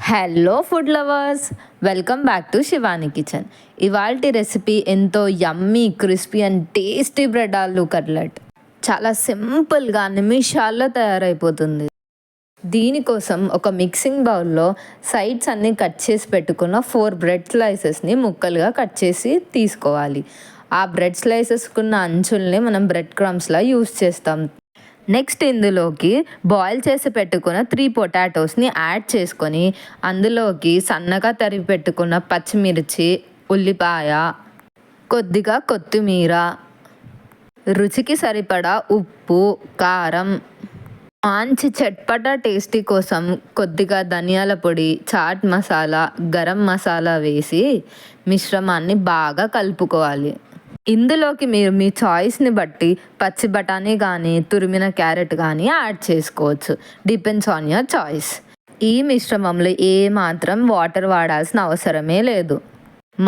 Hello food lovers, welcome back to Shivani kitchen. ఇవాల్టి recipe ఎంతో యమ్మీ, crispy and tasty bread ఆలు cutlet. చాలా సింపుల్గా నిమిషాల్లో తయారైపోతుంది. దీనికోసం ఒక మిక్సింగ్ బౌల్లో సైడ్స్ అన్నీ కట్ చేసి పెట్టుకున్న 4 బ్రెడ్ స్లైసెస్ని ముక్కలుగా కట్ చేసి తీసుకోవాలి. ఆ బ్రెడ్ స్లైసెస్కున్న అంచుల్ని మనం బ్రెడ్ క్రమ్స్లా యూస్ చేస్తాం. నెక్స్ట్ ఇందులోకి బాయిల్ చేసి పెట్టుకున్న 3 పొటాటోస్ని యాడ్ చేసుకొని అందులోకి సన్నగా తరిగి పెట్టుకున్న పచ్చిమిర్చి, ఉల్లిపాయ, కొద్దిగా కొత్తిమీర, రుచికి సరిపడా ఉప్పు, కారం, మంచి చట్పటా టేస్టీ కోసం కొద్దిగా ధనియాల పొడి, చాట్ మసాలా, గరం మసాలా వేసి మిశ్రమాన్ని బాగా కలుపుకోవాలి. ఇందులోకి మీరు మీ చాయిస్ని బట్టి పచ్చి బఠానీ కానీ, తురిమిన క్యారెట్ కానీ యాడ్ చేసుకోవచ్చు. Depends on your choice. ఈ మిశ్రమంలో ఏమాత్రం వాటర్ వాడాల్సిన అవసరమే లేదు.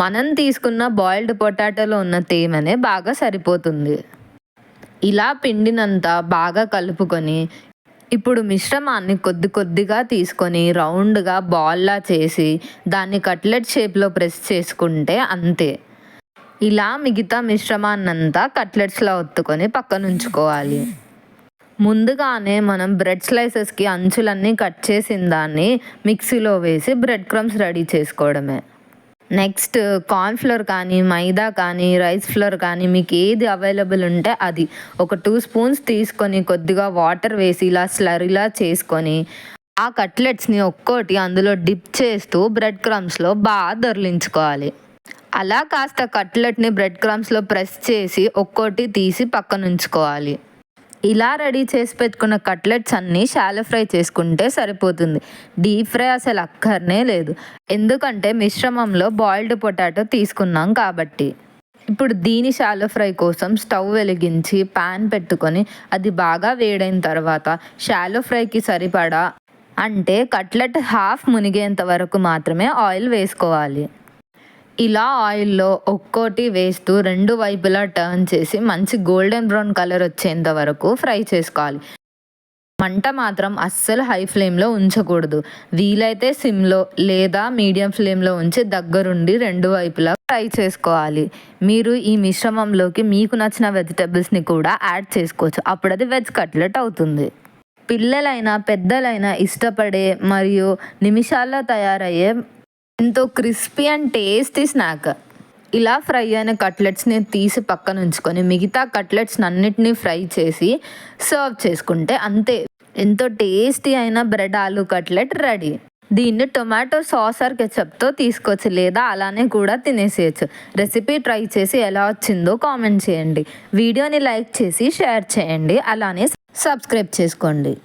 మనం తీసుకున్న బాయిల్డ్ పొటాటోలో ఉన్న తేమనే బాగా సరిపోతుంది. ఇలా పిండినంతా బాగా కలుపుకొని ఇప్పుడు మిశ్రమాన్ని కొద్దిగా తీసుకొని రౌండ్గా బాల్లా చేసి దాన్ని కట్లెట్ షేప్లో ప్రెస్ చేసుకుంటే అంతే. ఇలా మిగతా మిశ్రమాన్నంతా కట్లెట్స్లో ఒత్తుకొని పక్కన ఉంచుకోవాలి. ముందుగానే మనం బ్రెడ్ స్లైసెస్కి అంచులన్నీ కట్ చేసిన దాన్ని మిక్సీలో వేసి బ్రెడ్ క్రమ్స్ రెడీ చేసుకోవడమే. నెక్స్ట్ కార్న్ఫ్లోర్ కానీ, మైదా కానీ, రైస్ ఫ్లోర్ కానీ మీకు ఏది అవైలబుల్ ఉంటే అది ఒక 2 స్పూన్స్ తీసుకొని కొద్దిగా వాటర్ వేసి ఇలా స్లరీలా చేసుకొని ఆ కట్లెట్స్ని ఒక్కోటి అందులో డిప్ చేస్తూ బ్రెడ్ క్రమ్స్లో బాగా దొర్లించుకోవాలి. అలా కాస్త కట్లెట్ని బ్రెడ్ క్రమ్స్లో ప్రెస్ చేసి ఒక్కోటి తీసి పక్కన ఉంచుకోవాలి. ఇలా రెడీ చేసి పెట్టుకున్న కట్లెట్స్ అన్నీ షాలో ఫ్రై చేసుకుంటే సరిపోతుంది. డీప్ ఫ్రై అసలు అక్కర్నే లేదు, ఎందుకంటే మిశ్రమంలో బాయిల్డ్ పొటాటో తీసుకున్నాం కాబట్టి. ఇప్పుడు దీని షాలో ఫ్రై కోసం స్టవ్ వెలిగించి ప్యాన్ పెట్టుకొని అది బాగా వేడైన తర్వాత షాలో ఫ్రైకి సరిపడా అంటే కట్లెట్ హాఫ్ మునిగేంత వరకు మాత్రమే ఆయిల్ వేసుకోవాలి. ఇలా ఆయిల్లో ఒక్కోటి వేస్తూ 2 వైపులా టర్న్ చేసి మంచి గోల్డెన్ బ్రౌన్ కలర్ వచ్చేంత వరకు ఫ్రై చేసుకోవాలి. మంట మాత్రం అస్సలు హై ఫ్లేమ్లో ఉంచకూడదు. వీలైతే సిమ్లో లేదా మీడియం ఫ్లేమ్లో ఉంచి దగ్గరుండి 2 వైపులా ఫ్రై చేసుకోవాలి. మీరు ఈ మిశ్రమంలోకి మీకు నచ్చిన వెజిటబుల్స్ని కూడా యాడ్ చేసుకోవచ్చు. అప్పుడు అది వెజ్ కట్లెట్ అవుతుంది. పిల్లలైనా పెద్దలైనా ఇష్టపడే మరియు నిమిషాల్లో తయారయ్యే ఎంతో క్రిస్పీ అండ్ టేస్టీ స్నాక్. ఇలా ఫ్రై అయిన కట్లెట్స్ని తీసి పక్కన ఉంచుకొని మిగతా కట్లెట్స్ అన్నిటినీ ఫ్రై చేసి సర్వ్ చేసుకుంటే అంతే, ఎంతో టేస్టీ అయిన బ్రెడ్ ఆలు కట్లెట్ రెడీ. దీన్ని టొమాటో సాస్ ఆర్ కెచప్తో తీసుకోవచ్చు లేదా అలానే కూడా తినేసేయచ్చు. రెసిపీ ట్రై చేసి ఎలా వచ్చిందో కామెంట్ చేయండి. వీడియోని లైక్ చేసి షేర్ చేయండి, అలానే సబ్స్క్రైబ్ చేసుకోండి.